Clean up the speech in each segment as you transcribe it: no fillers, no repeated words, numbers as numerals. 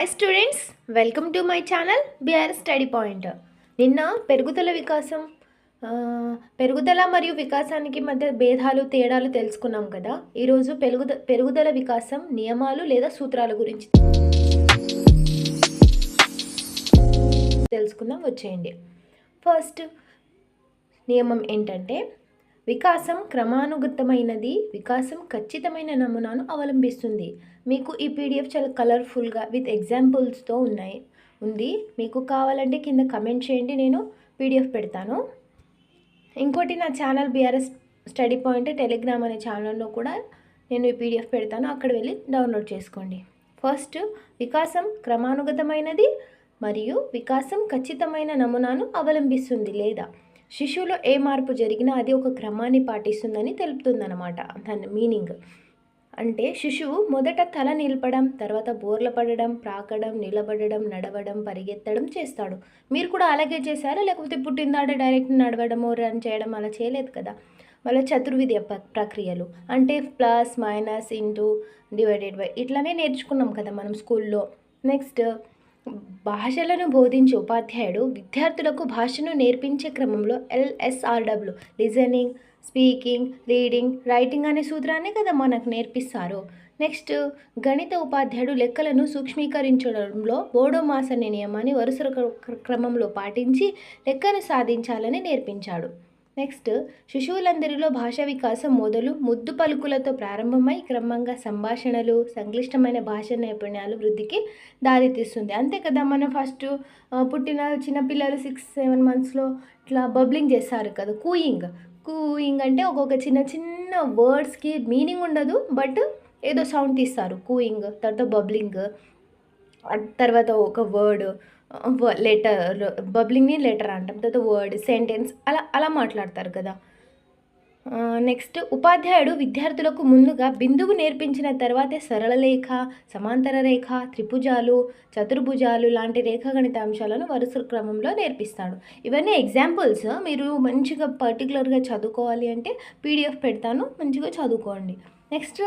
Hi students, welcome to my channel BR study point. నిన్న ఆ, పెరుగుదల మరియు వికాసానికి మధ్య భేదాలు తేడాలు తెలుసుకున్నాం కదా. ఈరోజు పెరుగుదల వికాసం నియమాలు లేదా సూత్రాల గురించి తెలుసుకుందాం, వచ్చేయండి. ఫస్ట్ నియమం ఏంటంటే, వికాసం క్రమానుగతమైనది, వికాసం ఖచ్చితమైన నమూనాను అవలంబిస్తుంది. మీకు ఈ పీడిఎఫ్ చాలా కలర్ఫుల్గా విత్ ఎగ్జాంపుల్స్తో ఉంది. మీకు కావాలంటే కింద కమెంట్ చేయండి, నేను పీడిఎఫ్ పెడతాను. ఇంకోటి, నా channel BRS study point Telegram అనే ఛానల్లో కూడా నేను ఈ పీడిఎఫ్ పెడతాను, అక్కడ వెళ్ళి డౌన్లోడ్ చేసుకోండి. ఫస్ట్, వికాసం క్రమానుగతమైనది మరియు వికాసం ఖచ్చితమైన నమూనాను అవలంబిస్తుంది. లేదా శిశువులో ఏ మార్పు జరిగినా అది ఒక క్రమాన్ని పాటిస్తుందని తెలుపుతుందన్నమాట. దాని మీనింగ్ అంటే, శిశువు మొదట తల నిలపడం, తర్వాత బోర్ల పడడం, ప్రాకడం, నిలబడడం, నడవడం, పరిగెత్తడం చేస్తాడు. మీరు కూడా అలాగే చేశారా? లేకపోతే పుట్టిందాడే డైరెక్ట్ నడవడము, రన్ చేయడం అలా చేయలేదు కదా. మళ్ళీ చతుర్విద్య ప్రక్రియలు అంటే plus, minus, into, divided by ఇట్లానే నేర్చుకున్నాం కదా మనం స్కూల్లో. నెక్స్ట్, భాషలను బోధించే ఉపాధ్యాయుడు విద్యార్థులకు భాషను నేర్పించే క్రమంలో LSRW listening, speaking, reading, writing అనే సూత్రాన్ని కదా మనకు నేర్పిస్తారు. నెక్స్ట్, గణిత ఉపాధ్యాయుడు లెక్కలను సూక్ష్మీకరించడంలో బోడోమాస్ అనే నియమాన్ని వరుస క్రమంలో పాటించి లెక్కను సాధించాలని నేర్పించాడు. నెక్స్ట్, శిశువులందరిలో భాషా వికాసం మొదలు ముద్దు పలుకులతో ప్రారంభమై క్రమంగా సంభాషణలు, సంక్లిష్టమైన భాష నైపుణ్యాలు వృద్ధికి దారితీస్తుంది. అంతే కదా. మనం ఫస్ట్ పుట్టిన చిన్నపిల్లలు 6-7 మంత్స్లో ఇట్లా బబ్లింగ్ చేస్తారు కదా, కూయింగ్ అంటే ఒక్కొక్క చిన్న చిన్న వర్డ్స్కి మీనింగ్ ఉండదు, బట్ ఏదో సౌండ్ తీస్తారు. కూయింగ్, తర్వాత బబ్లింగ్, తర్వాత ఒక వర్డ్, లెటర్, బబ్లింగ్ని లెటర్ అంటాం, తర్వాత వర్డ్, సెంటెన్స్, అలా మాట్లాడతారు కదా. నెక్స్ట్, ఉపాధ్యాయుడు విద్యార్థులకు ముందుగా బిందువు నేర్పించిన తర్వాతే సరళ రేఖ, సమాంతర రేఖ, త్రిభుజాలు, చతుర్భుజాలు లాంటి రేఖాగణిత అంశాలను వరుస క్రమంలో నేర్పిస్తాడు. ఇవన్నీ ఎగ్జాంపుల్స్. మీరు మంచిగా పర్టికులర్గా చదువుకోవాలి అంటే పీడిఎఫ్ పెడతాను, మంచిగా చదువుకోండి. నెక్స్ట్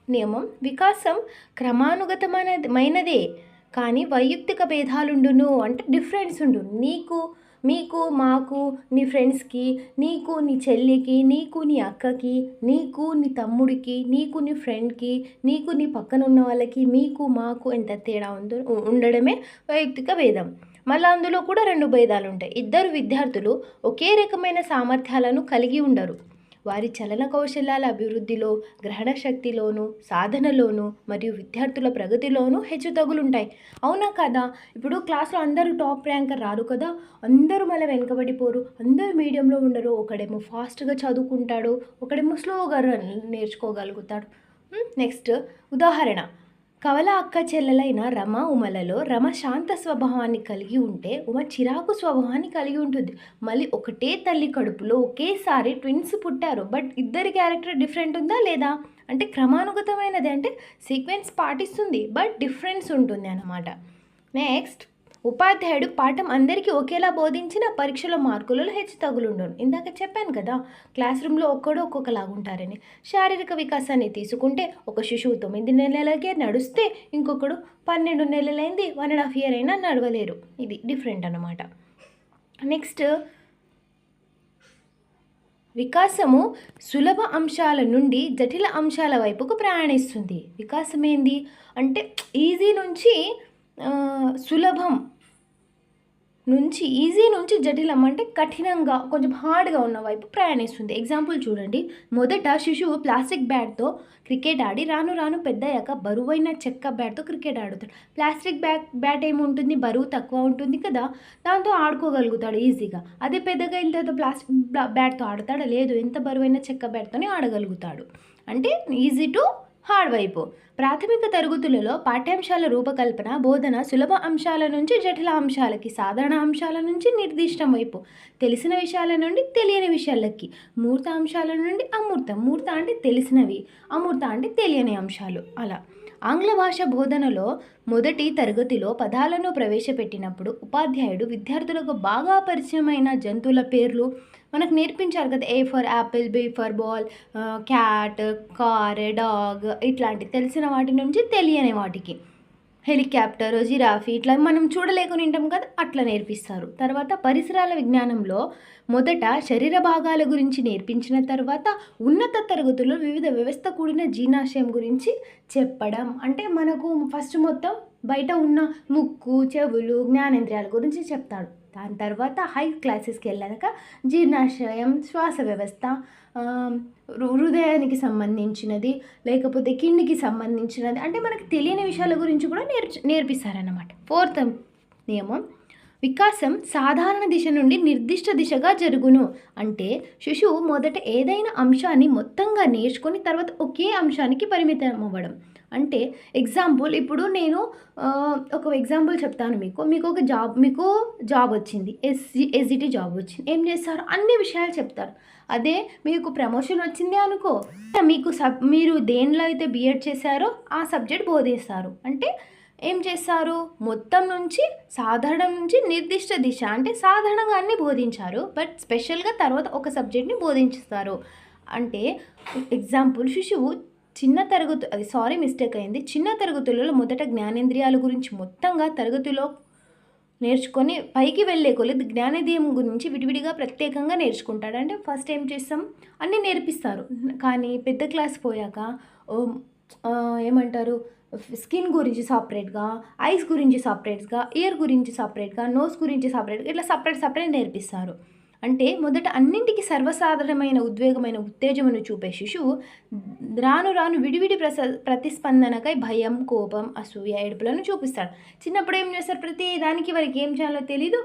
నియమం, వికాసం క్రమానుగతమైనదే కానీ వైయక్తిక భేదాలుండును. అంటే డిఫరెన్స్ ఉండు. మీకు, మాకు, నీ ఫ్రెండ్స్కి, నీకు, నీ చెల్లికి, నీకు, నీ అక్కకి, నీకు, నీ తమ్ముడికి, నీకు, నీ ఫ్రెండ్కి, నీకు, నీ పక్కన ఉన్న వాళ్ళకి, మీకు, మాకు ఎంత తేడా ఉండడమే వైయక్తిక భేదం. మళ్ళీ అందులో కూడా 2 భేదాలు ఉంటాయి. ఇద్దరు విద్యార్థులు ఒకే రకమైన సామర్థ్యాలను కలిగి ఉండరు. వారి చలన కౌశలాల అభివృద్ధిలో, గ్రహణ శక్తిలోను, సాధనలోను మరియు విద్యార్థుల ప్రగతిలోనూ హెచ్చుతగులుంటాయి. అవునా కదా. ఇప్పుడు క్లాస్లో అందరూ టాప్ ర్యాంకర్ రారు కదా, అందరూ మళ్ళీ వెనకబడిపోరు, అందరూ మీడియంలో ఉండరు. ఒకడేమో ఫాస్ట్గా చదువుకుంటాడు, ఒకడేమో స్లోగా నేర్చుకోగలుగుతాడు. నెక్స్ట్ ఉదాహరణ, కవల అక్క చెల్లెలైన రమ, ఉమలలో రమ శాంత స్వభావాన్ని కలిగి ఉంటే ఉమ చిరాకు స్వభావాన్ని కలిగి ఉంటుంది. మళ్ళీ ఒకటే తల్లి కడుపులో ఒకేసారి ట్విన్స్ పుట్టారు, బట్ ఇద్దరి క్యారెక్టర్ డిఫరెంట్ ఉందా లేదా అంటే క్రమానుగతమైనది, అంటే సీక్వెన్స్ పాటిస్తుంది, బట్ డిఫరెన్స్ ఉంటుంది అన్నమాట. నెక్స్ట్, ఉపాధ్యాయుడు పాఠం అందరికీ ఒకేలా బోధించిన పరీక్షలో మార్కులలో హెచ్చు తగులుండను. ఇందాక చెప్పాను కదా, క్లాస్ రూమ్లో ఒక్కొక్కలాగా ఉంటారని. శారీరక వికాసాన్ని తీసుకుంటే ఒక శిశువు 9 నెలలకే నడుస్తే ఇంకొకడు 12 నెలలైంది, 1.5 year అయినా నడవలేరు. ఇది డిఫరెంట్ అన్నమాట. నెక్స్ట్, వికాసము సులభ అంశాల నుండి జటిల అంశాల వైపుకు ప్రయాణిస్తుంది. వికాసం ఏంది అంటే ఈజీ నుంచి ఈజీ నుంచి జటిలం అంటే కఠినంగా, కొంచెం హార్డ్గా ఉన్న వైపు ప్రయాణిస్తుంది. ఎగ్జాంపుల్ చూడండి. మొదట శిశువు ప్లాస్టిక్ బ్యాట్తో క్రికెట్ ఆడి రాను పెద్దయ్యాక బరువైన చెక్క బ్యాట్తో క్రికెట్ ఆడుతాడు. ప్లాస్టిక్ బ్యాట్ ఏముంటుంది, బరువు తక్కువ ఉంటుంది కదా, దాంతో ఆడుకోగలుగుతాడు ఈజీగా. అదే పెద్దగా అయిన తర్వాత ప్లాస్టిక్ బ్యాట్తో ఆడతాడా? లేదు, ఎంత బరువైన చెక్క బ్యాట్తోనే ఆడగలుగుతాడు. అంటే ఈజీ టు హార్డ్ వైపు. ప్రాథమిక తరగతులలో పాఠ్యాంశాల రూపకల్పన, బోధన సులభ అంశాల నుంచి జటిల అంశాలకి, సాధారణ అంశాల నుంచి నిర్దిష్టం వైపు, తెలిసిన విషయాల నుండి తెలియని విషయాలకి, మూర్త అంశాల నుండి అమూర్తం. మూర్త అంటే తెలిసినవి, అమూర్త అంటే తెలియని అంశాలు. అలా ఆంగ్ల భాష బోధనలో మొదటి తరగతిలో పదాలను ప్రవేశపెట్టినప్పుడు ఉపాధ్యాయుడు విద్యార్థులకు బాగా పరిచయమైన జంతువుల పేర్లు మనకు నేర్పించారు కదా. A for Apple, B for ball, cat, car, dog ఇట్లాంటి తెలిసిన వాటి నుంచి తెలియని వాటికి. హెలికాప్టర్, జిరాఫీ ఇట్లా మనం చూడలేకొని ఉంటాం కదా, అట్లా నేర్పిస్తారు. తర్వాత పరిసరాల విజ్ఞానంలో మొదట శరీర భాగాల గురించి నేర్పించిన తర్వాత ఉన్నత తరగతుల్లో వివిధ వ్యవస్థ కూడిన జీర్ణాశయం గురించి చెప్పడం. అంటే మనకు ఫస్ట్ మొత్తం బయట ఉన్న ముక్కు, చెవులు, జ్ఞానేంద్రియాల గురించి చెప్తాడు. దాని తర్వాత హై క్లాసెస్కి వెళ్ళాక జీర్ణాశయం, శ్వాస వ్యవస్థ, హృదయానికి సంబంధించినది, లేకపోతే కిడ్నీకి సంబంధించినది, అంటే మనకు తెలియని విషయాల గురించి కూడా నేర్పిస్తారన్నమాట. ఫోర్త్ నియమం, వికాసం సాధారణ దిశ నుండి నిర్దిష్ట దిశగా జరుగును. అంటే శిశువు మొదట ఏదైనా అంశాన్ని మొత్తంగా నేర్చుకొని తర్వాత ఒకే అంశానికి పరిమితం అవ్వడం. అంటే ఎగ్జాంపుల్, ఇప్పుడు నేను ఒక ఎగ్జాంపుల్ చెప్తాను మీకు ఒక జాబ్ వచ్చింది, ఎస్జిటి జాబ్ వచ్చింది. ఏం చేస్తారు? అన్ని విషయాలు చెప్తారు. అదే మీకు ప్రమోషన్ వచ్చింది అనుకో, మీరు దేనిలో అయితే బిఎడ్ చేశారో ఆ సబ్జెక్ట్ బోధిస్తారు. అంటే ఏం చేస్తారు? మొత్తం నుంచి సాధారణం నుంచి నిర్దిష్ట దిశ, అంటే సాధారణంగా అన్నీ బోధించారు, బట్ స్పెషల్గా తర్వాత ఒక సబ్జెక్ట్ని బోధించుతారు. అంటే ఎగ్జాంపుల్, శిశువు చిన్న తరగతులలో మొదట జ్ఞానేంద్రియాల గురించి మొత్తంగా తరగతిలో నేర్చుకొని పైకి వెళ్ళే కొలది జ్ఞానేంద్రియం గురించి విడివిడిగా ప్రత్యేకంగా నేర్చుకుంటాడు. అంటే ఫస్ట్ ఏం చేస్తాం, అన్నీ నేర్పిస్తారు. కానీ పెద్ద క్లాస్ పోయాక ఏమంటారు, స్కిన్ గురించి సపరేట్గా, ఐస్ గురించి సపరేట్గా, ఇయర్ గురించి సపరేట్గా, నోస్ గురించి సపరేట్గా, ఇట్లా సపరేట్ నేర్పిస్తారు. అంటే మొదట అన్నింటికి సర్వసాధారణమైన ఉద్వేగమైన ఉత్తేజమును చూపే శిశువు రాను విడివిడి ప్రతిస్పందనకై భయం, కోపం, అసూయ, ఏడుపులను చూపిస్తాడు. చిన్నప్పుడు ఏం చేస్తారు? ప్రతి దానికి వారికి ఏం చేయాలో తెలీదు,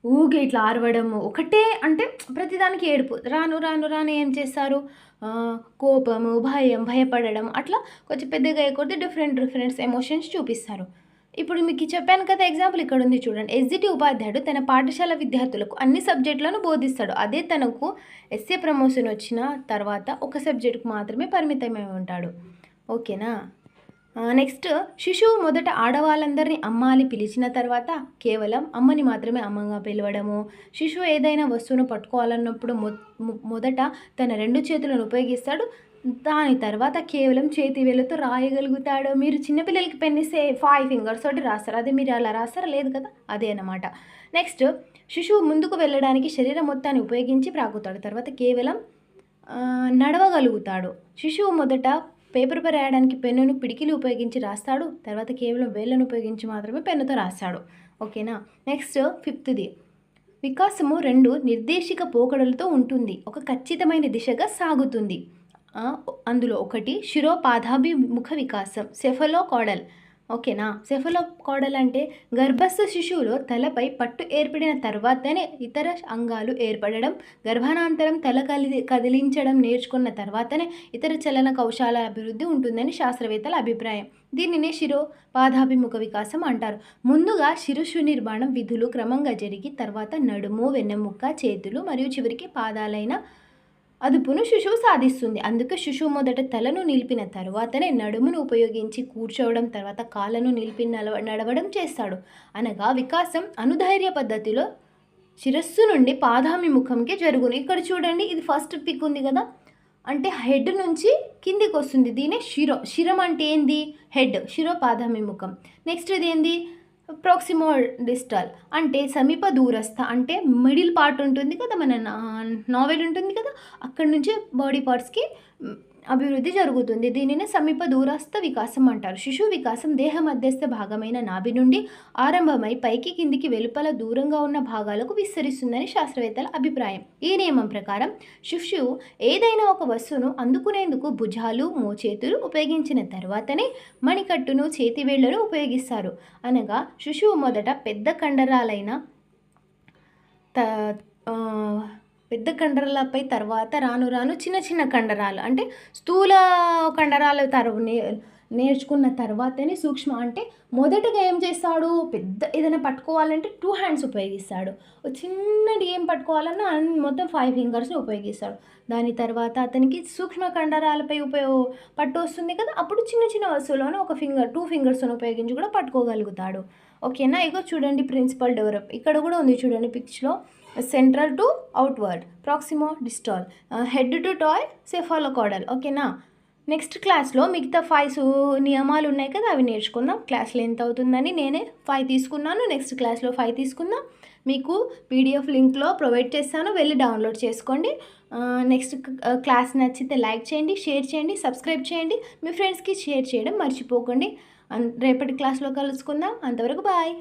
ఊగే ఇట్లా ఆరవడము ఒకటే, అంటే ప్రతిదానికి ఏడుపు. రాను ఏం చేస్తారు? కోపము, భయపడడం, అట్లా కొంచెం పెద్దగా అయ్యే డిఫరెంట్ ఎమోషన్స్ చూపిస్తారు. ఇప్పుడు మీకు చెప్పాను కదా ఎగ్జాంపుల్, ఇక్కడ ఉంది చూడండి. ఎస్జిటి ఉపాధ్యాయుడు తన పాఠశాల విద్యార్థులకు అన్ని సబ్జెక్టులను బోధిస్తాడు. అదే తనకు ఎస్ఏ ప్రమోషన్ వచ్చిన తర్వాత ఒక సబ్జెక్టుకు మాత్రమే పరిమితమై ఉంటాడు. ఓకేనా? నెక్స్ట్, శిశువు మొదట ఆడవాళ్ళందరినీ అమ్మ అని పిలిచిన తర్వాత కేవలం అమ్మని మాత్రమే అమ్మగా పిలవడము. శిశువు ఏదైనా వస్తువును పట్టుకోవాలన్నప్పుడు మొదట తన 2 చేతులను ఉపయోగిస్తాడు. దాని తర్వాత కేవలం చేతి వేళ్ళతో రాయగలుగుతాడు. మీరు చిన్నపిల్లలకి పెన్ ఇస్తే 5 ఫింగర్స్ తోటి రాస్తారు. అదే మీరు అలా రాస్తారా? లేదు కదా, అదే అన్నమాట. నెక్స్ట్, శిశువు ముందుకు వెళ్ళడానికి శరీరం మొత్తాన్ని ఉపయోగించి ప్రాకుతాడు. తర్వాత కేవలం నడవగలుగుతాడు. శిశువు మొదట పేపర్ పై రాయడానికి పెన్నును పిడికిలు ఉపయోగించి రాస్తాడు. తర్వాత కేవలం వేళ్ళను ఉపయోగించి మాత్రమే పెన్నుతో రాస్తాడు. ఓకేనా? నెక్స్ట్, 5th, వికాసము 2 నిర్దేశిక పోకడలతో ఉంటుంది. ఒక ఖచ్చితమైన దిశగా సాగుతుంది. అందులో ఒకటి శిరోపాదాభిముఖ వికాసం, సెఫలోకాడల్. ఓకేనా? సెఫలోకాడల్ అంటే గర్భస్థ శిశువులో తలపై పట్టు ఏర్పడిన తర్వాతనే ఇతర అంగాలు ఏర్పడడం, గర్భానంతరం తల కదిలించడం నేర్చుకున్న తర్వాతనే ఇతర చలన కౌశల అభివృద్ధి ఉంటుందని శాస్త్రవేత్తల అభిప్రాయం. దీనినే శిరోపాదాభిముఖ వికాసం అంటారు. ముందుగా శిరస్సు నిర్మాణం విధులు క్రమంగా జరిగి తర్వాత నడుము, వెన్నెముక్క, చేతులు మరియు చివరికి పాదాలైన అదుపును శిశువు సాధిస్తుంది. అందుకే శిశువు మొదట తలను నిలిపిన తర్వాతనే నడుమును ఉపయోగించి కూర్చోవడం, తర్వాత కాళ్ళను నిలిపి నడవడం చేస్తాడు. అనగా వికాసం అనుధైర్య పద్ధతిలో శిరస్సు నుండి పాదాభిముఖంకి జరుగును. ఇక్కడ చూడండి, ఇది ఫస్ట్ పిక్ ఉంది కదా, అంటే హెడ్ నుంచి కిందికి వస్తుంది. దీనే శిరం అంటే ఏంది? హెడ్, శిరోపాదాభిముఖం. నెక్స్ట్ ఇది ఏంది? ప్రోక్సిమో డిస్టల్ అంటే సమీప దూరస్థ, అంటే మిడిల్ పార్ట్ ఉంటుంది కదా, మన నావెల్ ఉంటుంది కదా, అక్కడి నుంచి బాడీ పార్ట్స్కి అభివృద్ధి జరుగుతుంది. దీనిని సమీప దూరస్థ వికాసం అంటారు. శిశువు వికాసం దేహ మధ్యస్థ భాగమైన నాభి నుండి ఆరంభమై పైకి కిందికి వెలుపల దూరంగా ఉన్న భాగాలకు విస్తరిస్తుందని శాస్త్రవేత్తల అభిప్రాయం. ఈ నియమం ప్రకారం శిశువు ఏదైనా ఒక వస్తువును అందుకునేందుకు భుజాలు, మోచేతులు ఉపయోగించిన తర్వాతనే మణికట్టును, చేతివేళ్లను ఉపయోగిస్తారు. అనగా శిశువు మొదట పెద్ద కండరాలపై తర్వాత రాను చిన్న కండరాలు, అంటే స్థూల కండరాలు నేర్చుకున్న తర్వాతనే సూక్ష్మ, అంటే మొదటగా ఏం చేస్తాడు? పెద్ద ఏదైనా పట్టుకోవాలంటే 2 హ్యాండ్స్ ఉపయోగిస్తాడు. చిన్నది ఏం పట్టుకోవాలన్నా మొత్తం 5 ఫింగర్స్ని ఉపయోగిస్తాడు. దాని తర్వాత అతనికి సూక్ష్మ కండరాలపై పట్టు వస్తుంది కదా, అప్పుడు చిన్న వస్తువులను 2 ఫింగర్స్ని ఉపయోగించి కూడా పట్టుకోగలుగుతాడు. ఓకేనా? ఇగో చూడండి, ప్రిన్సిపల్ డెవలప్ ఇక్కడ కూడా ఉంది చూడండి పిక్చర్లో. Central to outward, proximal distal, head to toe, cephalocaudal. ఓకేనా? నెక్స్ట్ క్లాస్లో మిగతా 5 నియమాలు ఉన్నాయి కదా, అవి నేర్చుకుందాం. క్లాస్లో ఎంత అవుతుందని నేనే 5 తీసుకున్నాను. నెక్స్ట్ క్లాస్లో 5 తీసుకుందాం. మీకు పీడిఎఫ్ లింక్లో ప్రొవైడ్ చేస్తాను, వెళ్ళి డౌన్లోడ్ చేసుకోండి. నెక్స్ట్ క్లాస్ నచ్చితే లైక్ చేయండి, షేర్ చేయండి, సబ్స్క్రైబ్ చేయండి, మీ ఫ్రెండ్స్కి షేర్ చేయడం మర్చిపోకండి. రేపటి క్లాస్లో కలుసుకుందాం. అంతవరకు బాయ్.